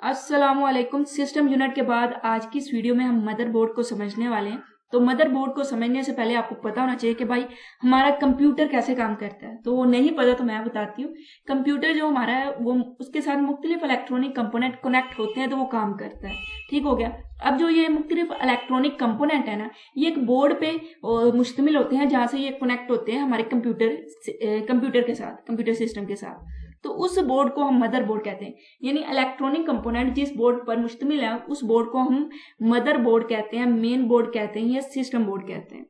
अस्सलामुअलैकुम। System unit के बाद आज की इस वीडियो में हम मदरबोर्ड को समझने वाले हैं। तो मदरबोर्ड को समझने से पहले आपको पता होना चाहिए कि भाई हमारा कंप्यूटर कैसे काम करता है। तो वो नहीं पता तो मैं बताती हूँ। कंप्यूटर जो हमारा है वो उसके साथ मुख्तलिफ इलेक्ट्रॉनिक कंपोनेंट कनेक्ट होते हैं तो वो काम करता है। ठीक हो गया। अब जो ये मुख्तलिफ इलेक्ट्रॉनिक कंपोनेंट है ना, ये एक बोर्ड पे मुश्तमिल होते हैं जहाँ से ये कनेक्ट होते हैं हमारे कंप्यूटर के साथ, कंप्यूटर सिस्टम के साथ। तो उस बोर्ड को हम मदरबोर्ड कहते हैं। यानी इलेक्ट्रॉनिक कंपोनेंट जिस बोर्ड पर मुश्तमिल है उस बोर्ड को हम मदरबोर्ड कहते हैं, मेन बोर्ड कहते हैं या सिस्टम बोर्ड कहते हैं।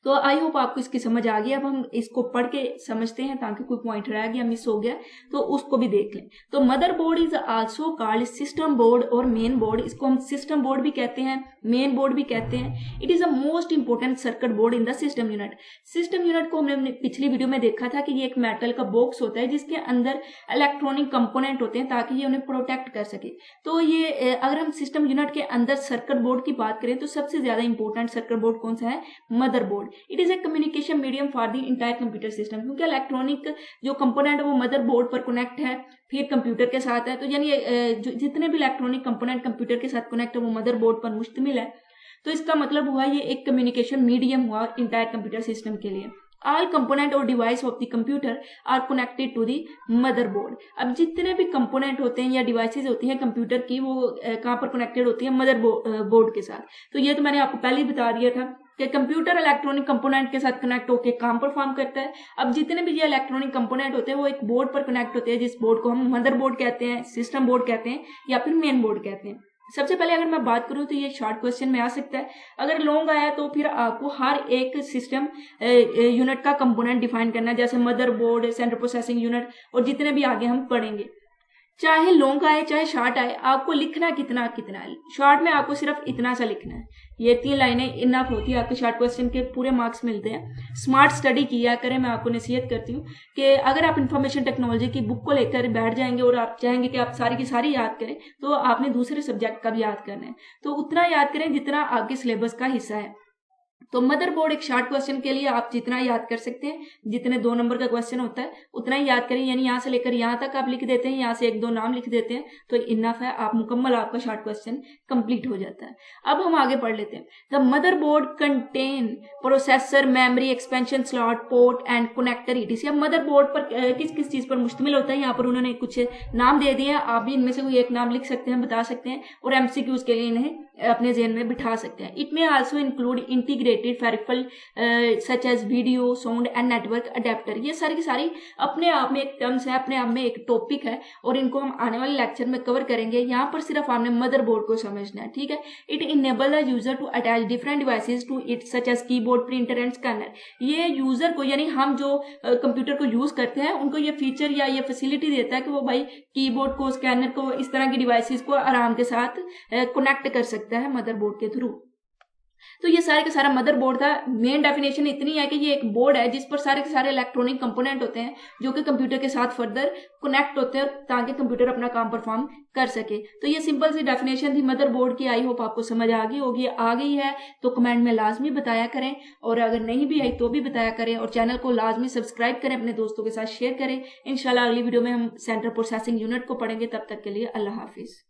तो आई होप आपको इसकी समझ आ गई। अब हम इसको पढ़ के समझते हैं ताकि कोई पॉइंट रह गया, मिस हो गया तो उसको भी देख लें। तो motherboard is also called system board और मेन बोर्ड। इसको हम सिस्टम बोर्ड भी कहते हैं, मेन बोर्ड भी कहते हैं। It is a most important circuit board in the system unit. System unit को हमने पिछली वीडियो में देखा था कि ये एक मेटल का बॉक्स होता है जिसके अंदर इलेक्ट्रॉनिक कंपोनेंट होते हैं ताकि ये उन्हें प्रोटेक्ट कर सके। तो ये अगर हम सिस्टम यूनिट के अंदर सर्किट बोर्ड की बात करें तो सबसे ज्यादा इंपॉर्टेंट सर्किट बोर्ड कौन सा है? Motherboard. It is a communication medium for the entire computer system. क्योंकि इलेक्ट्रॉनिक जो कंपोनेंट है वो मदरबोर्ड पर कनेक्ट है, फिर कंप्यूटर के साथ है। तो यानी जितने भी इलेक्ट्रॉनिक कंपोनेंट कंप्यूटर के साथ कनेक्ट है वो मदरबोर्ड पर मुश्तमिल है। तो इसका मतलब हुआ ये एक कम्युनिकेशन मीडियम हुआ इंटायर कंप्यूटर सिस्टम के लिए। ऑल कंपोनेंट और device of the computer are connected to the motherboard. अब जितने भी कंपोनेंट होते हैं या डिवाइसेज होती हैं कंप्यूटर की वो कहाँ पर कनेक्टेड होती है? मदरबोर्ड के साथ। तो ये तो मैंने आपको पहले ही बता दिया था कि कंप्यूटर इलेक्ट्रॉनिक कंपोनेंट के साथ कनेक्ट होकर काम परफॉर्म करता है। अब जितने भी ये इलेक्ट्रॉनिक कंपोनेंट होते हैं वो एक बोर्ड पर कनेक्ट होते हैं जिस बोर्ड को हम मदरबोर्ड कहते हैं, सिस्टम बोर्ड कहते हैं या फिर मेन बोर्ड कहते हैं। सबसे पहले अगर मैं बात करूं तो ये शॉर्ट क्वेश्चन में आ सकता है। अगर लॉन्ग आया तो फिर आपको हर एक सिस्टम यूनिट का कंपोनेंट डिफाइन करना है, जैसे मदरबोर्ड, सेंट्रल प्रोसेसिंग यूनिट और जितने भी आगे हम पढ़ेंगे। चाहे लॉन्ग आए चाहे शॉर्ट आए, आपको लिखना कितना है। शॉर्ट में आपको सिर्फ इतना सा लिखना है। ये 3 लाइनें इनफ होती है, आपके शॉर्ट क्वेश्चन के पूरे मार्क्स मिलते हैं। स्मार्ट स्टडी किया करें, मैं आपको नसीहत करती हूँ कि अगर आप इंफॉर्मेशन टेक्नोलॉजी की बुक को लेकर बैठ जाएंगे और आप चाहेंगे कि आप सारी की सारी याद करें तो आपने दूसरे सब्जेक्ट का भी याद करना है। तो उतना याद करें जितना आपके सिलेबस का हिस्सा है। तो मदरबोर्ड एक शॉर्ट क्वेश्चन के लिए आप जितना याद कर सकते हैं, जितने 2 नंबर का क्वेश्चन होता है उतना ही याद करें। यानी यहाँ से लेकर यहाँ तक आप लिख देते हैं, यहाँ से 1-2 नाम लिख देते हैं तो इनफ है, आप मुकम्मल आपका शॉर्ट क्वेश्चन कंप्लीट हो जाता है। अब हम आगे पढ़ लेते हैं। The motherboard contain processor, memory, expansion slot, port and connector etc. अब मदरबोर्ड पर किस किस चीज पर मुश्तमिल होता है यहाँ पर उन्होंने कुछ नाम दे दिए हैं। आप भी इनमें से कोई एक नाम लिख सकते हैं, बता सकते हैं और एमसीक्यूज के लिए इन्हें अपने ज़हन में बिठा सकते हैं। It may also include integrated peripheral such as video, sound and network adapter. ये सारी की सारी अपने आप में एक टर्म्स है, अपने आप में एक टॉपिक है और इनको हम आने वाले लेक्चर में कवर करेंगे। यहाँ पर सिर्फ आपने मदरबोर्ड को समझना है, ठीक है। It enable the user to attach different devices to it such as keyboard, printer and scanner. ये यूजर को यानी हम जो कंप्यूटर को यूज करते हैं उनको ये फीचर या ये फैसिलिटी देता है कि वो भाई कीबोर्ड को, स्कैनर को, इस तरह की डिवाइसेज को आराम के साथ कनेक्ट कर सकता है मदरबोर्ड के थ्रू। तो ये सारे का सारा मदरबोर्ड था। मेन डेफिनेशन इतनी है कि ये एक बोर्ड है जिस पर सारे के सारे इलेक्ट्रॉनिक कंपोनेंट होते हैं जो कि कंप्यूटर के साथ फर्दर कनेक्ट होते हैं ताकि कंप्यूटर अपना काम परफॉर्म कर सके। तो ये सिंपल सी डेफिनेशन थी मदरबोर्ड की। आई होप आपको समझ आ गई होगी। आ गई है तो कमेंट में लाजमी बताया करें और अगर नहीं भी आई तो भी बताया करें और चैनल को लाजमी सब्सक्राइब करें, अपने दोस्तों के साथ शेयर करें। इंशाल्लाह अगली वीडियो में हम सेंट्रल प्रोसेसिंग यूनिट को पढ़ेंगे। तब तक के लिए अल्लाह हाफिज।